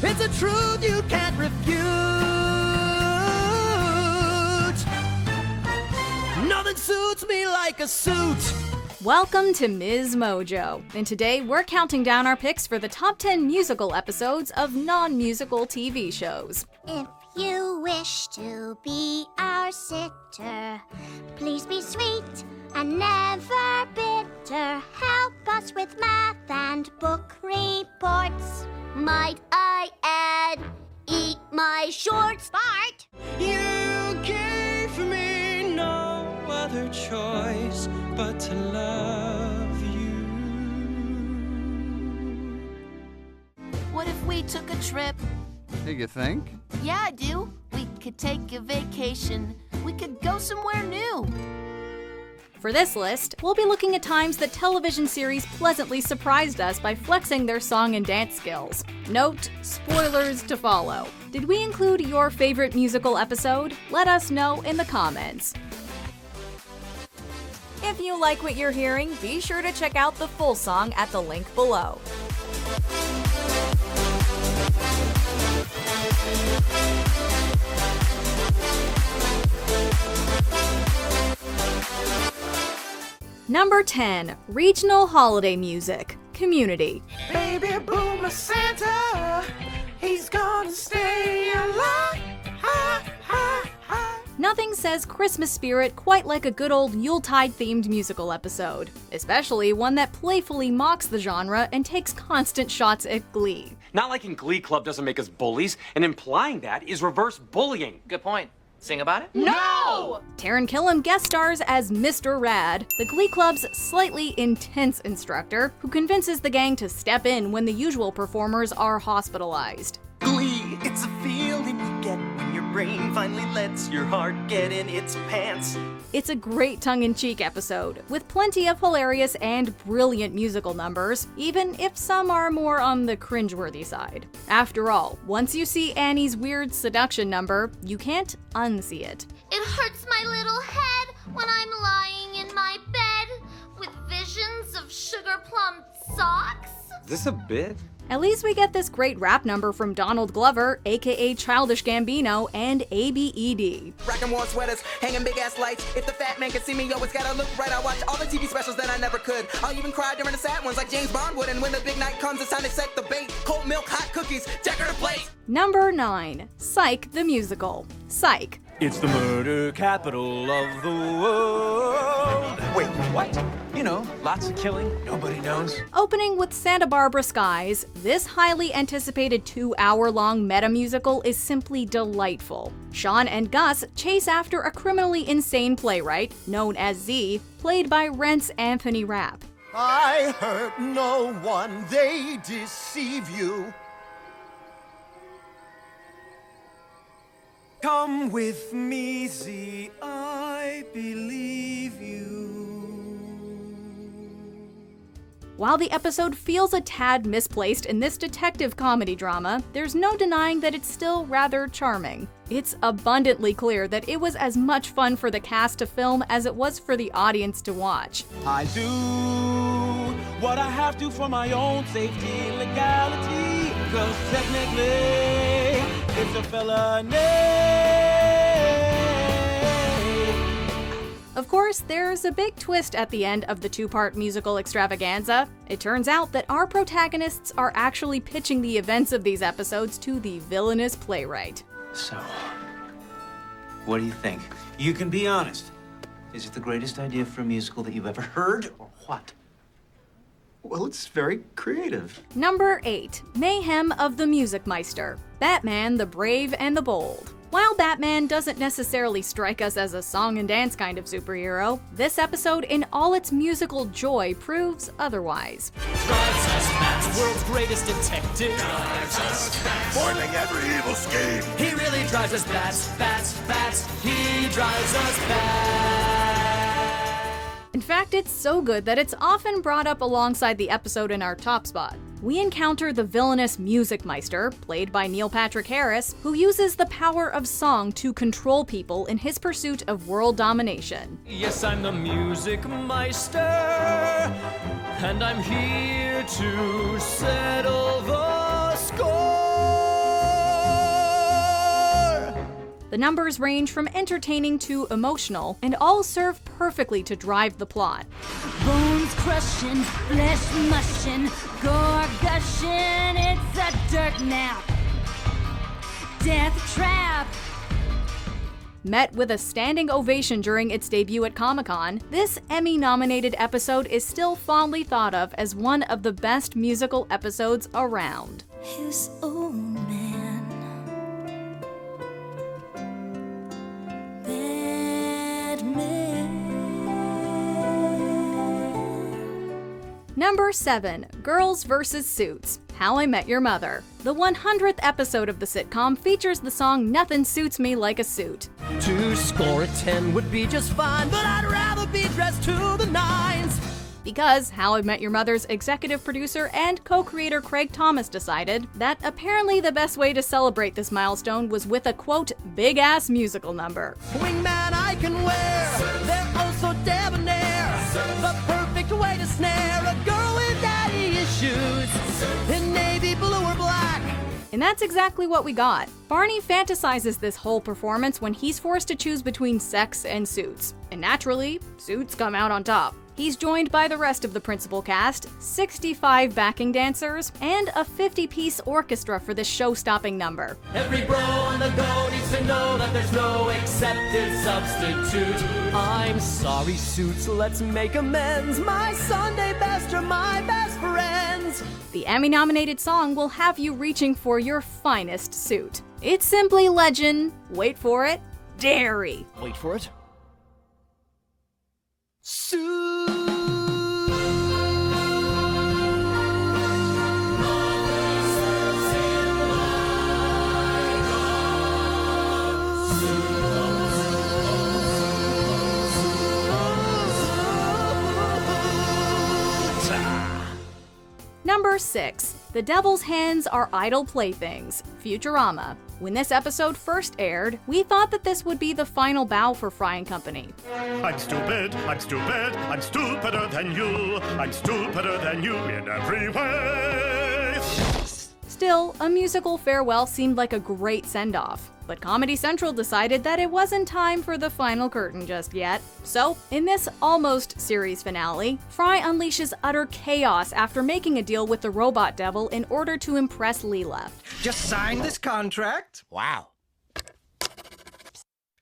It's a truth you can't refute. Nothing suits me like a suit. Welcome to MsMojo, and today we're counting down our picks for the top 10 musical episodes of non-musical TV shows. If you wish to be our sitter, please be sweet and never bitter. Help us with math and book reports. Might I add, eat my shorts, Bart? You gave me no other choice but to love you. What if we took a trip? Do you think? Yeah, I do. We could take a vacation. We could go somewhere new. For this list, we'll be looking at times that television series pleasantly surprised us by flexing their song and dance skills. Note, spoilers to follow. Did we include your favorite musical episode? Let us know in the comments. If you like what you're hearing, be sure to check out the full song at the link below. Number 10, Regional Holiday Music, Community. Baby Boomer Santa, he's gonna stay alive. Ha, ha, ha. Nothing says Christmas spirit quite like a good old Yuletide-themed musical episode, especially one that playfully mocks the genre and takes constant shots at Glee. Not like in Glee Club doesn't make us bullies, and implying that is reverse bullying. Good point. Sing about it? No! Taran Killam guest stars as Mr. Rad, the Glee Club's slightly intense instructor who convinces the gang to step in when the usual performers are hospitalized. Glee, it's a feeling you get when your brain finally lets your heart get in its pants. It's a great tongue-in-cheek episode, with plenty of hilarious and brilliant musical numbers, even if some are more on the cringeworthy side. After all, once you see Annie's weird seduction number, you can't unsee it. It hurts my little head when I'm lying in my bed with visions of sugar plum socks. Is this a bit? At least we get this great rap number from Donald Glover, aka Childish Gambino, and ABED. Rockin' warm sweaters, hanging big ass lights. If the fat man can see me, always gotta look right. I watch all the TV specials that I never could. I'll even cry during the sad ones like James Bond would. And when the big night comes, it's time to set the bait. Cold milk, hot cookies, decorative plate. Number 9, Psych the Musical. Psych. It's the murder capital of the world. Wait, what? You know, lots of killing, nobody knows. Opening with Santa Barbara Skies, this highly anticipated 2-hour-long meta-musical is simply delightful. Sean and Gus chase after a criminally insane playwright, known as Z, played by Rent's Anthony Rapp. I hurt no one, they deceive you. Come with me, Z, I believe you. While the episode feels a tad misplaced in this detective comedy drama, there's no denying that it's still rather charming. It's abundantly clear that it was as much fun for the cast to film as it was for the audience to watch. I do what I have to for my own safety and legality, 'cause technically it's a felony. Of course, there's a big twist at the end of the 2-part musical extravaganza. It turns out that our protagonists are actually pitching the events of these episodes to the villainous playwright. So, what do you think? You can be honest. Is it the greatest idea for a musical that you've ever heard, or what? Well, it's very creative. Number 8, Mayhem of the Music Meister. Batman the Brave and the Bold. While Batman doesn't necessarily strike us as a song and dance kind of superhero, this episode in all its musical joy proves otherwise. Drives us nuts, world's greatest detective. Drives us nuts, Foiling every evil scheme. he really drives us bats, bats, bats. He drives us bats. In fact, it's so good that it's often brought up alongside the episode in our top spot. We encounter the villainous Music Meister, played by Neil Patrick Harris, who uses the power of song to control people in his pursuit of world domination. Yes, I'm the Music Meister, and I'm here to settle the score. The numbers range from entertaining to emotional, and all serve perfectly to drive the plot. Bones crushing, flesh mushing, gore gushing, it's a dirt nap. Death trap. Met with a standing ovation during its debut at Comic-Con, this Emmy-nominated episode is still fondly thought of as one of the best musical episodes around. His own man. Bad man. Number 7. Girls vs. Suits. How I Met Your Mother. The 100th episode of the sitcom features the song Nothing Suits Me Like a Suit. To score a 10 would be just fine, but I'd rather be dressed to the nines. Because How I Met Your Mother's executive producer and co-creator Craig Thomas decided that apparently the best way to celebrate this milestone was with a quote, big-ass musical number. Wingman I can wear, they're oh so debonair. The perfect way to snare a girl with daddy issues in navy blue or black. And that's exactly what we got. Barney fantasizes this whole performance when he's forced to choose between sex and suits. And naturally, suits come out on top. He's joined by the rest of the principal cast, 65 backing dancers, and a 50-piece orchestra for this show-stopping number. Every bro on the go needs to know that there's no accepted substitute. I'm sorry, Suits, let's make amends. My Sunday best are my best friends. The Emmy-nominated song will have you reaching for your finest suit. It's simply legend, wait for it, dairy. Wait for it. Number 6. The Devil's Hands Are Idle Playthings, Futurama. When this episode first aired, we thought that this would be the final bow for Fry and Company. I'm stupid, I'm stupid, I'm stupider than you. I'm stupider than you in every way. Still, a musical farewell seemed like a great send-off. But Comedy Central decided that it wasn't time for the final curtain just yet. So, in this almost series finale, Fry unleashes utter chaos after making a deal with the robot devil in order to impress Leela. Just sign this contract. Wow.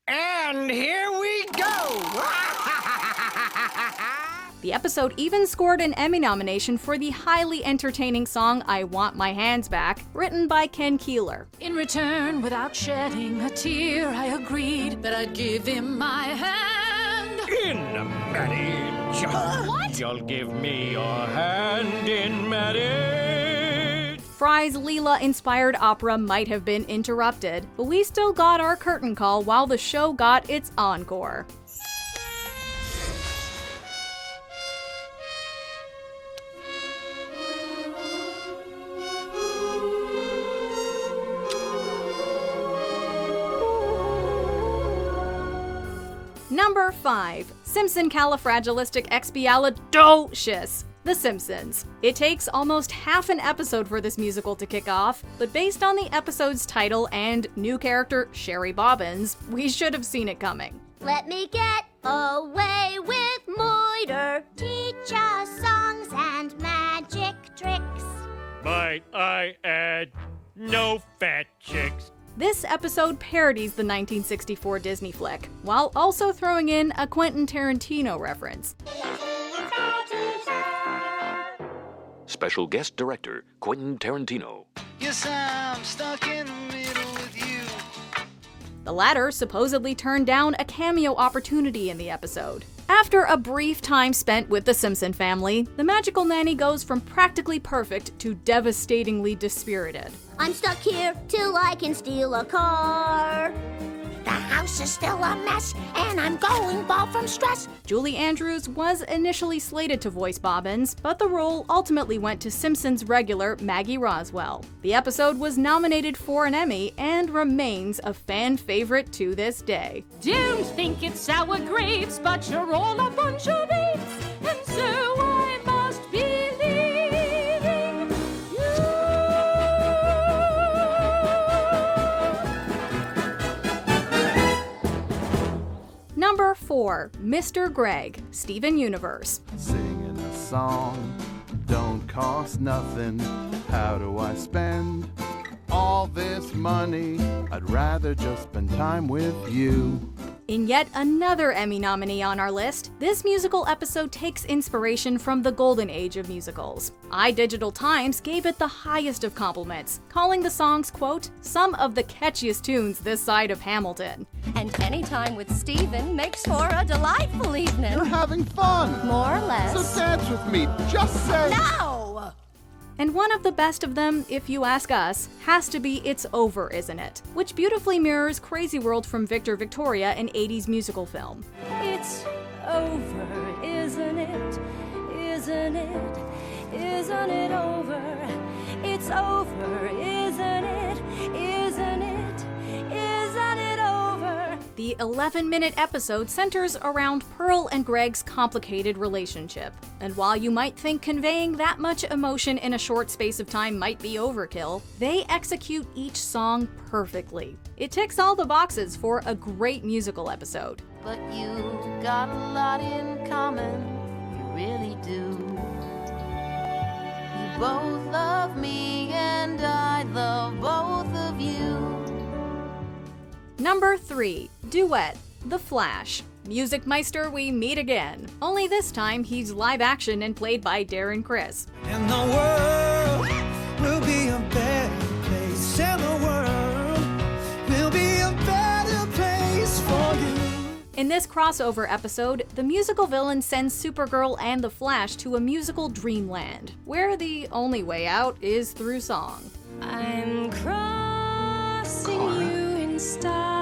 And here we go! The episode even scored an Emmy nomination for the highly entertaining song I Want My Hands Back, written by Ken Keeler. In return, without shedding a tear, I agreed that I'd give him my hand. In marriage. What? You'll give me your hand in marriage. Fry's Leela-inspired opera might have been interrupted, but we still got our curtain call while the show got its encore. Number 5. Simpson-califragilistic-expialidocious. The Simpsons. It takes almost half an episode for this musical to kick off, but based on the episode's title and new character Sherry Bobbins, we should have seen it coming. Let me get away with Moiter. Teach us songs and magic tricks. Might I add, no fat chicks. This episode parodies the 1964 Disney flick, while also throwing in a Quentin Tarantino reference. Special guest director, Quentin Tarantino. Yes, I'm stuck in the middle with you. The latter supposedly turned down a cameo opportunity in the episode. After a brief time spent with the Simpson family, the magical nanny goes from practically perfect to devastatingly dispirited. I'm stuck here till I can steal a car. The house is still a mess, and I'm going bald from stress. Julie Andrews was initially slated to voice Bobbins, but the role ultimately went to Simpsons regular Maggie Roswell. The episode was nominated for an Emmy and remains a fan favorite to this day. Don't think it's sour grapes, but you're all a bunch of apes, and so I must be leaving you. 4, Mr. Greg, Steven Universe. Singing a song don't cost nothing. How do I spend all this money? I'd rather just spend time with you. In yet another Emmy nominee on our list, this musical episode takes inspiration from the golden age of musicals. iDigital Times gave it the highest of compliments, calling the songs, quote, some of the catchiest tunes this side of Hamilton. And any time with Steven makes for a delightful evening. You're having fun. More or less. So dance with me. Just say. No! And one of the best of them, if you ask us, has to be It's Over, Isn't It? Which beautifully mirrors Crazy World from Victor Victoria, an 80s musical film. It's over, isn't it? Isn't it? Isn't it over? It's over, isn't it? Isn't it? Isn't it over? The 11-minute episode centers around Pearl and Greg's complicated relationship. And while you might think conveying that much emotion in a short space of time might be overkill, they execute each song perfectly. It ticks all the boxes for a great musical episode. But you got a lot in common, you really do. You both love me and I love both of you. Number 3, Duet, The Flash. Music Meister, we meet again. Only this time, he's live action and played by Darren Criss. And the world will be a better place. And the world will be a better place for you. In this crossover episode, the musical villain sends Supergirl and The Flash to a musical dreamland, where the only way out is through song. I'm crossing you in style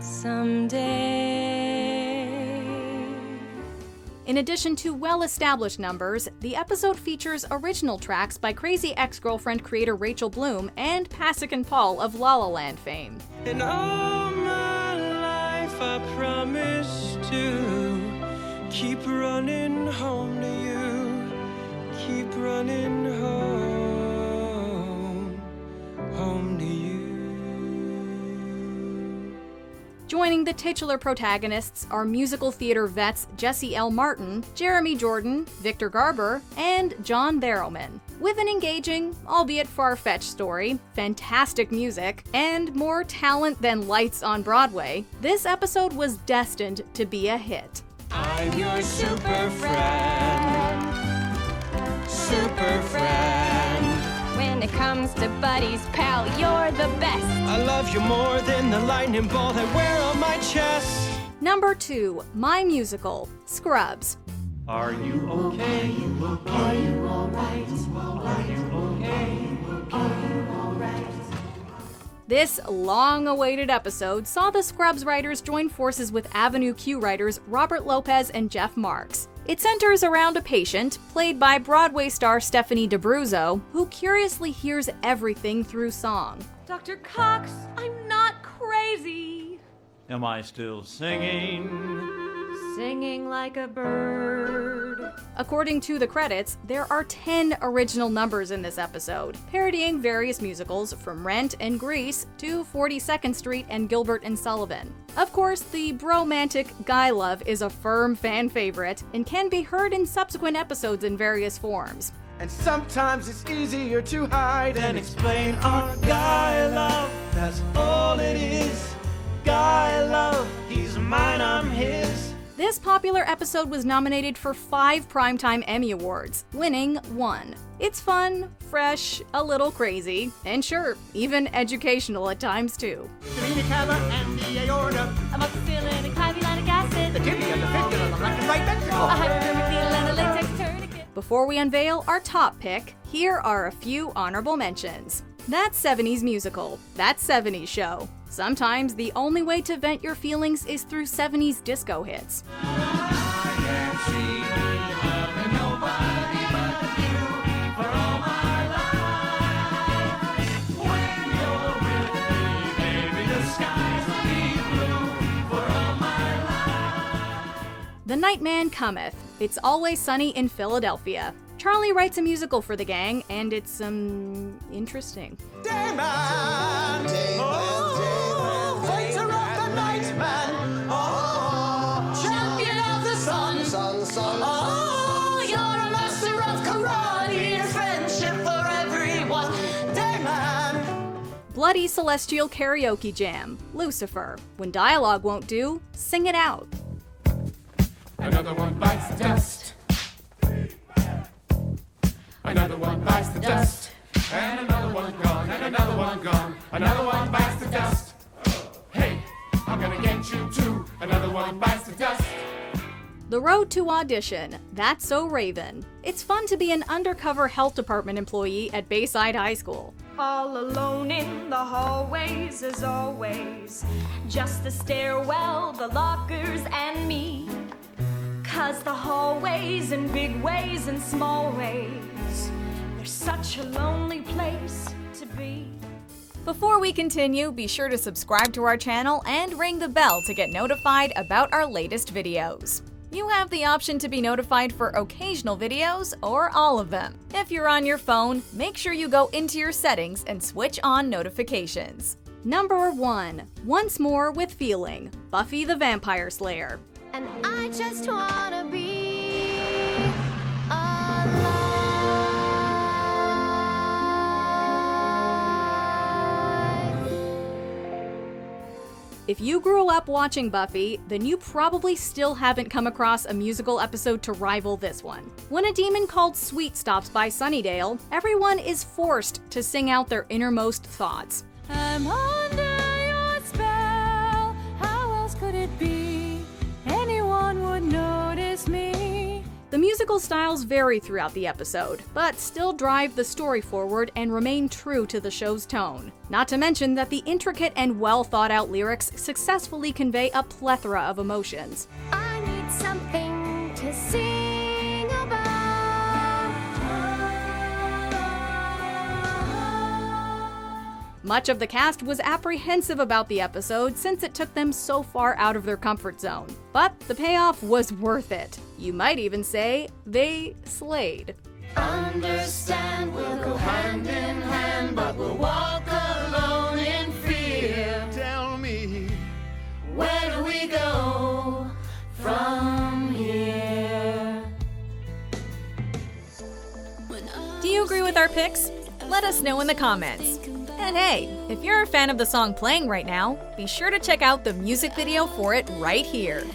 someday. In addition to well-established numbers, the episode features original tracks by Crazy Ex-Girlfriend creator Rachel Bloom and Pasek and Paul of La La Land fame. In all my life I promise to keep running home to you. Keep running home to you. Joining the titular protagonists are musical theater vets Jesse L. Martin, Jeremy Jordan, Victor Garber, and John Barrowman. With an engaging, albeit far-fetched story, fantastic music, and more talent than lights on Broadway, this episode was destined to be a hit. I'm your super friend. Super friend. When it comes to buddies, pal, you're the best. I love you more than the lightning bolt I wear on my chest. Number 2, my musical, Scrubs. Are you okay? Are you alright? Are you okay? Are you alright? This long-awaited episode saw the Scrubs writers join forces with Avenue Q writers Robert Lopez and Jeff Marks. It centers around a patient, played by Broadway star Stephanie D'Abruzzo, who curiously hears everything through song. Dr. Cox, I'm not crazy. Am I still singing? Singing like a bird. According to the credits, there are 10 original numbers in this episode, parodying various musicals from Rent and Grease to 42nd Street and Gilbert and Sullivan. Of course, the bromantic Guy Love is a firm fan favorite and can be heard in subsequent episodes in various forms. And sometimes it's easier to hide and explain our guy love. That's all it is. Guy love, he's mine, I'm his. This popular episode was nominated for 5 Primetime Emmy Awards, winning 1. It's fun, fresh, a little crazy, and sure, even educational at times too. The cava and the aorta, Amoxicillin and clavulanic acid, the tibia, the fibula, the left and right ventricle. a hypodermic needle and a latex tourniquet. Before we unveil our top pick, here are a few honorable mentions. That 70s musical, That 70s Show. Sometimes the only way to vent your feelings is through 70s disco hits. The Nightman Cometh. It's Always Sunny in Philadelphia. Charlie writes a musical for the gang, and it's, interesting. Dayman, oh, fighter of the night man. Oh. Bloody Celestial Karaoke Jam, Lucifer. When dialogue won't do, sing it out. Another one bites the dust. Another one bites the dust. And another one gone, and another one gone. Another one bites the dust. Hey, I'm gonna get you too. Another one bites the dust. The Road to Audition, That's So Raven. It's fun to be an undercover health department employee at Bayside High School. All alone in the hallways as always. Just the stairwell, the lockers, and me. 'Cause the hallways in big ways and small ways, they're such a lonely place to be. Before we continue, be sure to subscribe to our channel and ring the bell to get notified about our latest videos. You have the option to be notified for occasional videos or all of them. If you're on your phone, make sure you go into your settings and switch on notifications. Number 1. Once More with Feeling, Buffy the Vampire Slayer. And I just wanna be If you grew up watching Buffy, then you probably still haven't come across a musical episode to rival this one. When a demon called Sweet stops by Sunnydale, everyone is forced to sing out their innermost thoughts. I'm under your spell, how else could it be? Anyone would notice me. The musical styles vary throughout the episode, but still drive the story forward and remain true to the show's tone. Not to mention that the intricate and well-thought-out lyrics successfully convey a plethora of emotions. I need something to sing about. Much of the cast was apprehensive about the episode since it took them so far out of their comfort zone. But the payoff was worth it. You might even say they slayed. Understand we'll go hand in hand, but we'll walk alone in fear. Tell me, where do we go from here? Do you agree with our picks? Let us know in the comments. And hey, if you're a fan of the song playing right now, be sure to check out the music video for it right here.